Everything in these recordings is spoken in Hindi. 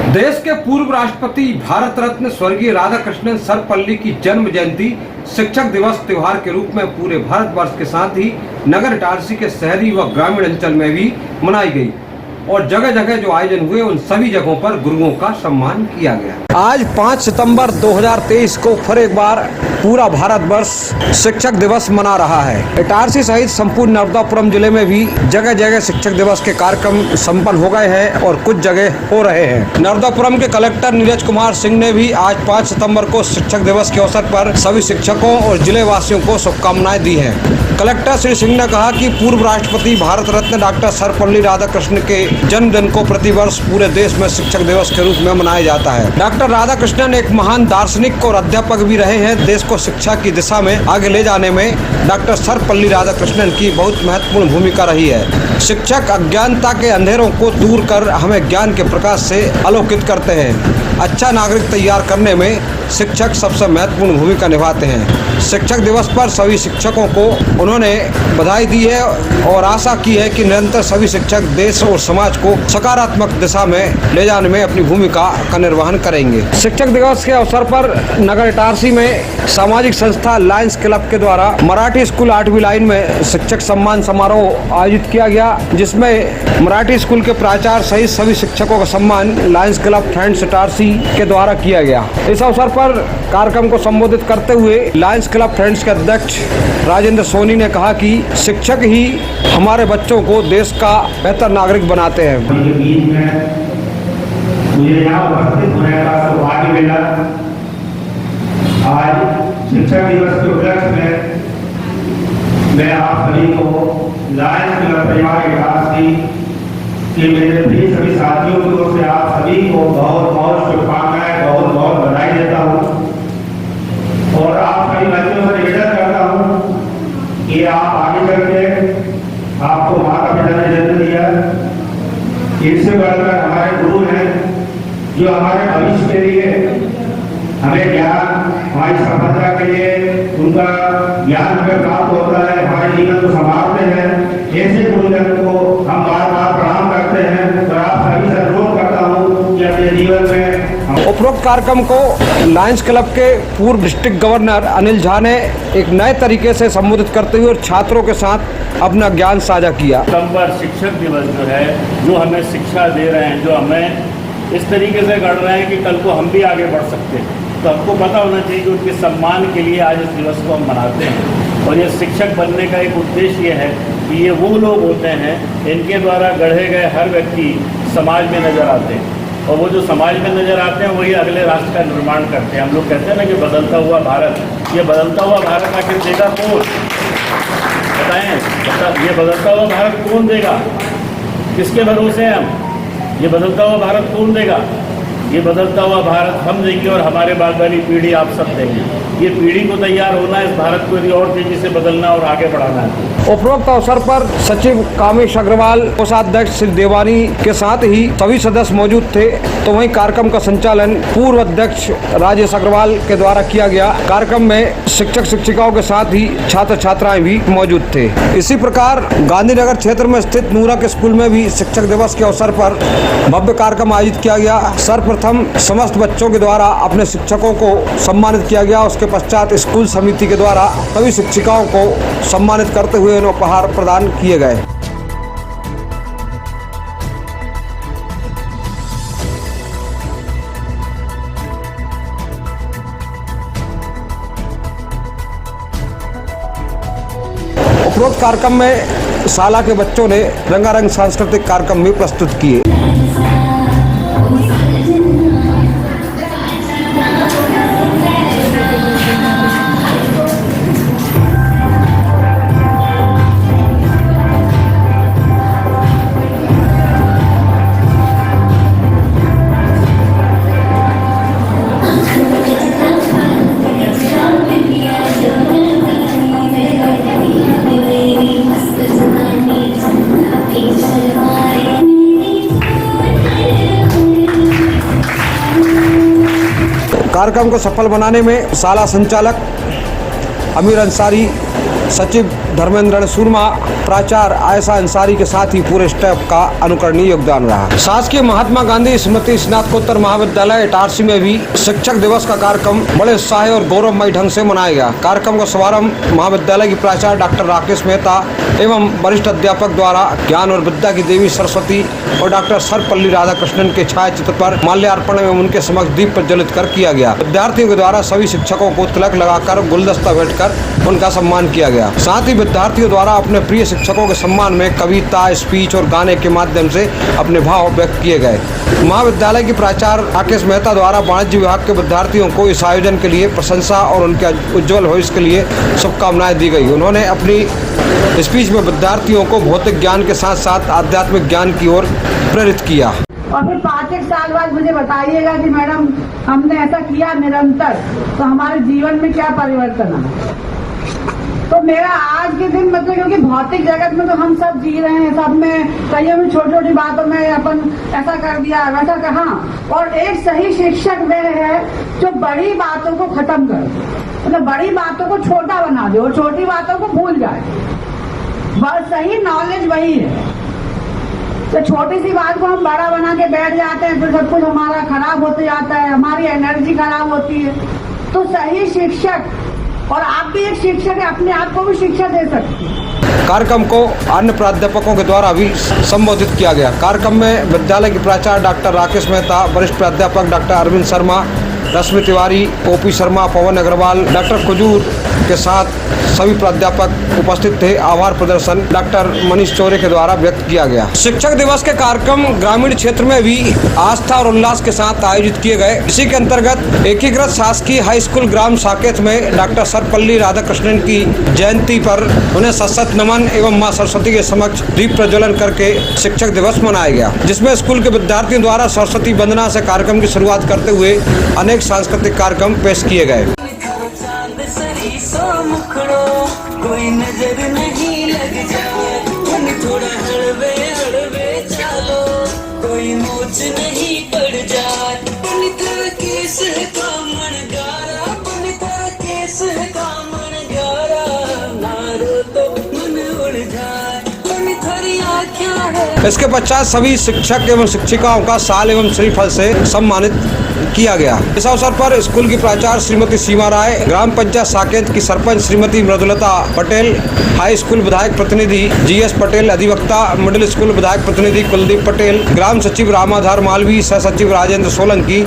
देश के पूर्व राष्ट्रपति भारत रत्न स्वर्गीय राधाकृष्णन सर्वपल्ली की जन्म जयंती शिक्षक दिवस त्योहार के रूप में पूरे भारतवर्ष के साथ ही नगर इटारसी के शहरी व ग्रामीण अंचल में भी मनाई गई और जगह जगह जो आयोजन हुए उन सभी जगहों पर गुरुओं का सम्मान किया गया। आज 5 सितंबर 2023 को फिर एक बार पूरा भारतवर्ष शिक्षक दिवस मना रहा है। इटारसी सहित संपूर्ण नर्मदापुरम जिले में भी जगह जगह शिक्षक दिवस के कार्यक्रम संपन्न हो गए हैं और कुछ जगह हो रहे हैं। नर्मदापुरम के कलेक्टर नीरज कुमार सिंह ने भी आज 5 सितंबर को शिक्षक दिवस के अवसर पर सभी शिक्षकों और जिले वासियों को शुभकामनाएं दी हैं। कलेक्टर श्री सिंह ने कहा कि पूर्व राष्ट्रपति भारत रत्न डॉक्टर सर्वपल्ली राधाकृष्णन के जन्मदिन को प्रतिवर्ष पूरे देश में शिक्षक दिवस के रूप में मनाया जाता है। डॉक्टर राधाकृष्णन एक महान दार्शनिक और अध्यापक भी रहे हैं। देश को शिक्षा की दिशा में आगे ले जाने में डॉक्टर सर्वपल्ली राधाकृष्णन की बहुत महत्वपूर्ण भूमिका रही है। शिक्षक अज्ञानता के अंधेरों को दूर कर हमें ज्ञान के प्रकाश से आलोकित करते हैं। अच्छा नागरिक तैयार करने में शिक्षक सबसे महत्वपूर्ण भूमिका निभाते हैं। शिक्षक दिवस पर सभी शिक्षकों को उन्होंने बधाई दी है और आशा की है कि निरंतर सभी शिक्षक देश और समाज को सकारात्मक दिशा में ले जाने में अपनी भूमिका का निर्वहन करेंगे। शिक्षक दिवस के अवसर पर नगर इटारसी में सामाजिक संस्था लायंस क्लब के द्वारा मराठी स्कूल 8वीं लाइन में शिक्षक सम्मान समारोह आयोजित किया गया, जिसमें मराठी स्कूल के प्राचार्य सहित सभी शिक्षकों का सम्मान लायंस क्लब फ्रेंड्स इटारसी के द्वारा किया गया। इस अवसर पर कार्यक्रम को संबोधित करते हुए लायंस क्लब फ्रेंड्स के अध्यक्ष राजेंद्र सोनी ने कहा कि शिक्षक ही हमारे बच्चों को देश का बेहतर नागरिक बनाते हैं। मुझे यहाँ उपस्थित होने का सौभाग्य मिला। आज शिक्षक दिवस के उपलक्ष्य में मैं आप सभी को लायंस क्लब परिवार इटारसी के मेरे प्रिय सभी साथियों की ओर से आप सभी को बहुत बहुत शुभकामनाएं, बहुत बहुत बधाई देता हूँ और आप सभी बच्चों से निवेदन करता हूँ कि आप आगे चल के आपको माता पिता ने जन्म दिया, इनसे बढ़कर हमारे गुरु हैं जो हमारे भविष्य के लिए हमें ज्ञान, हमारी सफलता के लिए उनका ज्ञान हमें प्राप्त होता है, हमारे जीवन को संभालते हैं। ऐसे गुरुजन को हम बार बार प्रणाम करते हैं और आप सभी से अनुरोध करता हूँ कि अपने जीवन में। उपरोक्त कार्यक्रम को लायंस क्लब के पूर्व डिस्ट्रिक्ट गवर्नर अनिल झा ने एक नए तरीके से संबोधित करते हुए और छात्रों के साथ अपना ज्ञान साझा किया। सितंबर शिक्षक दिवस जो है, जो हमें शिक्षा दे रहे हैं, जो हमें इस तरीके से गढ़ रहे हैं कि कल को हम भी आगे बढ़ सकते हैं, तो हमको पता होना चाहिए कि उनके सम्मान के लिए आज इस दिवस को हम मनाते हैं। और ये शिक्षक बनने का एक उद्देश्य ये है कि ये वो लोग होते हैं इनके द्वारा गढ़े गए हर व्यक्ति समाज में नज़र आते हैं और वो जो समाज में नज़र आते हैं वही अगले राष्ट्र का निर्माण करते हैं। हम लोग कहते हैं ना कि बदलता हुआ भारत, ये बदलता हुआ भारत आखिर देगा कौन? बताएं, ये बदलता हुआ भारत कौन देगा? किसके भरोसे हैं हम? ये बदलता हुआ भारत कौन देगा? ये बदलता हुआ भारत हम देंगे और हमारे बाद वाली पीढ़ी आप सब देंगे। ये पीढ़ी को तैयार होना है, इस भारत को यदि और तेजी से बदलना और आगे बढ़ाना है। उपरोक्त अवसर पर सचिव कामेश अग्रवाल, कोषाध्यक्ष श्री देवानी के साथ ही सभी सदस्य मौजूद थे। तो वहीं कार्यक्रम का संचालन पूर्व अध्यक्ष राजेश अग्रवाल के द्वारा किया गया। कार्यक्रम में शिक्षक शिक्षिकाओं के साथ ही छात्र छात्राएं भी मौजूद थे। इसी प्रकार गांधीनगर क्षेत्र में स्थित नूरा के स्कूल में भी शिक्षक दिवस के अवसर पर भव्य कार्यक्रम आयोजित किया गया। सर्वप्रथम समस्त बच्चों के द्वारा अपने शिक्षकों को सम्मानित किया गया। उसके पश्चात स्कूल समिति के द्वारा सभी शिक्षिकाओं को सम्मानित करते हुए उन्हें उपहार प्रदान किए गए। उपरोक्त कार्यक्रम में शाला के बच्चों ने रंगारंग सांस्कृतिक कार्यक्रम भी प्रस्तुत किए। कार्यक्रम को सफल बनाने में शाला संचालक अमीर अंसारी, सचिव धर्मेंद्र सूरमा, प्राचार्य आयशा अंसारी के साथ ही पूरे स्टाफ का अनुकरणीय योगदान रहा। शासकीय महात्मा गांधी स्मृति स्नातकोत्तर महाविद्यालय इटारसी में भी शिक्षक दिवस का कार्यक्रम बड़े उत्साह और गौरवमयी ढंग से मनाया गया। कार्यक्रम का शुभारंभ महाविद्यालय की प्राचार्य डॉक्टर राकेश मेहता एवं वरिष्ठ अध्यापक द्वारा ज्ञान और विद्या की देवी सरस्वती और डॉक्टर सर्वपल्ली राधाकृष्णन के छाया चित्र पर माल्यार्पण एवं उनके समक्ष दीप प्रज्वलित कर किया गया। विद्यार्थियों के द्वारा सभी शिक्षकों को तिलक लगाकर गुलदस्ता भेंटकर उनका सम्मान किया गया। साथ ही विद्यार्थियों द्वारा अपने प्रिय शिक्षकों के सम्मान में कविता, स्पीच और गाने के माध्यम से अपने भाव व्यक्त किए गए। महाविद्यालय की प्राचार्य राकेश मेहता द्वारा वाणिज्य विभाग के विद्यार्थियों को इस आयोजन के लिए प्रशंसा और उनके उज्जवल भविष्य के लिए शुभकामनाएं दी गई। उन्होंने अपनी स्पीच में विद्यार्थियों को भौतिक ज्ञान के साथ साथ आध्यात्मिक ज्ञान की ओर प्रेरित किया। और फिर 5-1 साल बाद मुझे बताइएगा कि मैडम हमने ऐसा किया निरंतर तो हमारे जीवन में क्या परिवर्तन आया। तो मेरा आज के दिन मतलब क्योंकि भौतिक जगत में तो हम सब जी रहे हैं, सब में कई में छोटी छोटी बातों में अपन ऐसा कर दिया वैसा कहा। और एक सही शिक्षक वह है जो बड़ी बातों को खत्म कर दे, मतलब बड़ी बातों को छोटा बना दे और छोटी बातों को भूल जाए। बस सही नॉलेज वही है। तो छोटी सी बात को हम बड़ा बना के बैठ जाते हैं, फिर सब कुछ हमारा खराब होते जाता है, हमारी एनर्जी खराब होती है। तो सही शिक्षक, और आप भी एक शिक्षक है, अपने आप को भी शिक्षा दे सकते हैं। कार्यक्रम को अन्य प्राध्यापकों के द्वारा भी संबोधित किया गया। कार्यक्रम में विद्यालय के प्राचार्य डॉक्टर राकेश मेहता, वरिष्ठ प्राध्यापक डॉक्टर अरविंद शर्मा, रश्मि तिवारी, ओपी शर्मा, पवन अग्रवाल, डॉक्टर कुजूर के साथ सभी प्राध्यापक उपस्थित थे। आभार प्रदर्शन डॉक्टर मनीष चौरे के द्वारा व्यक्त किया गया। शिक्षक दिवस के कार्यक्रम ग्रामीण क्षेत्र में भी आस्था और उल्लास के साथ आयोजित किए गए। इसी के अंतर्गत एकीकृत शासकीय हाई स्कूल ग्राम साकेत में डॉक्टर सर्वपल्ली राधाकृष्णन की जयंती पर उन्हें सशक्त नमन एवं मां सरस्वती के समक्ष दीप प्रज्वलन करके शिक्षक दिवस मनाया गया, जिसमें स्कूल के विद्यार्थियों द्वारा सरस्वती वंदना से कार्यक्रम की शुरुआत करते हुए अनेक सांस्कृतिक कार्यक्रम पेश किए गए। कोई नजर नहीं लग जाए, थोड़ा हड़वे हड़वे चलो, कोई मोच नहीं पड़ जाए। केस का मनगारा, केस का मनगारा, मारो तो मन उड़ जाए, थोड़ी आँखें है। इसके पश्चात सभी शिक्षक एवं शिक्षिकाओं का साल एवं श्रीफल से सम्मानित किया गया। इस अवसर पर स्कूल की प्राचार्य श्रीमती सीमा राय, ग्राम पंचायत साकेत की सरपंच श्रीमती मृदुलता पटेल, हाई स्कूल विधायक प्रतिनिधि जीएस पटेल, अधिवक्ता मिडिल स्कूल विधायक प्रतिनिधि कुलदीप पटेल, ग्राम सचिव रामाधार मालवी, सह सचिव राजेंद्र सोलंकी,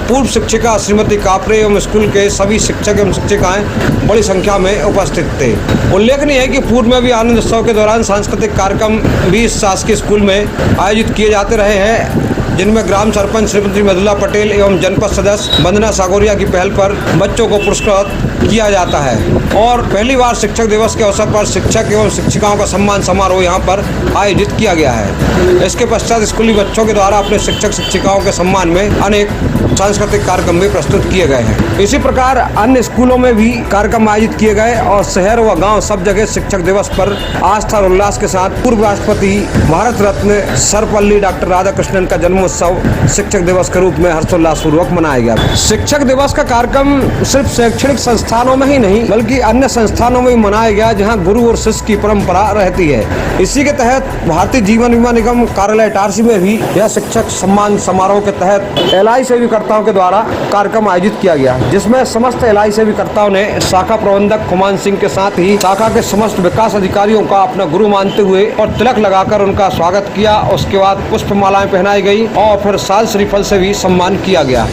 पूर्व शिक्षिका श्रीमती कापरे एवं स्कूल के सभी शिक्षक एवं शिक्षिकाएं बड़ी संख्या में उपस्थित थे। उल्लेखनीय है कि पूर्व में भी आनंद उत्सव के दौरान सांस्कृतिक कार्यक्रम भी इस शासकीय स्कूल में आयोजित किए जाते रहे हैं, जिनमें ग्राम सरपंच श्रीमती मृदुला पटेल एवं जनपद सदस्य वंदना सागोरिया की पहल पर बच्चों को पुरस्कृत किया जाता है। और पहली बार शिक्षक दिवस के अवसर पर शिक्षक एवं शिक्षिकाओं का सम्मान समारोह यहाँ पर आयोजित किया गया है। इसके पश्चात स्कूली बच्चों के द्वारा अपने शिक्षक शिक्षिकाओं के सम्मान में अनेक सांस्कृतिक कार्यक्रम भी प्रस्तुत किए गए हैं। इसी प्रकार अन्य स्कूलों में भी कार्यक्रम आयोजित किए गए और शहर व गांव सब जगह शिक्षक दिवस पर आस्था और उल्लास के साथ पूर्व राष्ट्रपति भारत रत्न सर्वपल्ली डॉक्टर राधाकृष्णन का जन्मोत्सव शिक्षक दिवस के रूप में हर्षोल्लास पूर्वक मनाया गया। शिक्षक दिवस का कार्यक्रम सिर्फ शैक्षणिक संस्थानों में ही नहीं बल्कि अन्य संस्थानों में भी मनाया गया, जहाँ गुरु और शिष्य की परंपरा रहती है। इसी के तहत भारतीय जीवन बीमा निगम कार्यालय इटारसी में भी यह शिक्षक सम्मान समारोह के तहत एलआई सेवीकर्ताओं के द्वारा कार्यक्रम आयोजित किया गया, जिसमें समस्त एलआई सेवीकर्ताओं ने शाखा प्रबंधक खुमान सिंह के साथ ही शाखा के समस्त विकास अधिकारियों का अपना गुरु मानते हुए और तिलक लगाकर उनका स्वागत किया। उसके बाद पुष्पमालाएं पहनाई गई और फिर साल श्रीफल से भी सम्मान किया गया।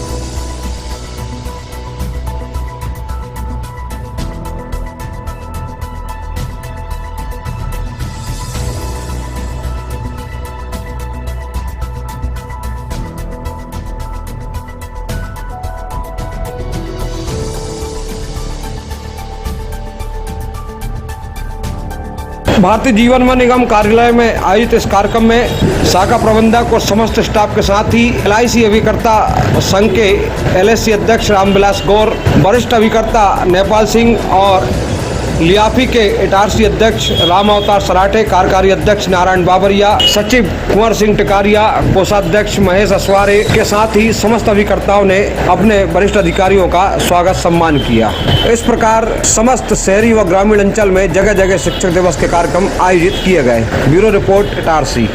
भारतीय जीवन बीमा निगम कार्यालय में आयोजित इस कार्यक्रम में शाखा प्रबंधक और समस्त स्टाफ के साथ ही एलआईसी अभिकर्ता संघ के एलएससी अध्यक्ष रामविलास गौर, वरिष्ठ अभिकर्ता नेपाल सिंह और लियाफी के इटारसी अध्यक्ष राम अवतार सराठे, कार्यकारी अध्यक्ष नारायण बाबरिया, सचिव कुंवर सिंह टिकारिया, कोषाध्यक्ष महेश असवारे के साथ ही समस्त अभिकर्ताओं ने अपने वरिष्ठ अधिकारियों का स्वागत सम्मान किया। इस प्रकार समस्त शहरी व ग्रामीण अंचल में जगह जगह शिक्षक दिवस के कार्यक्रम आयोजित किए गए। Bureau report Itarsi.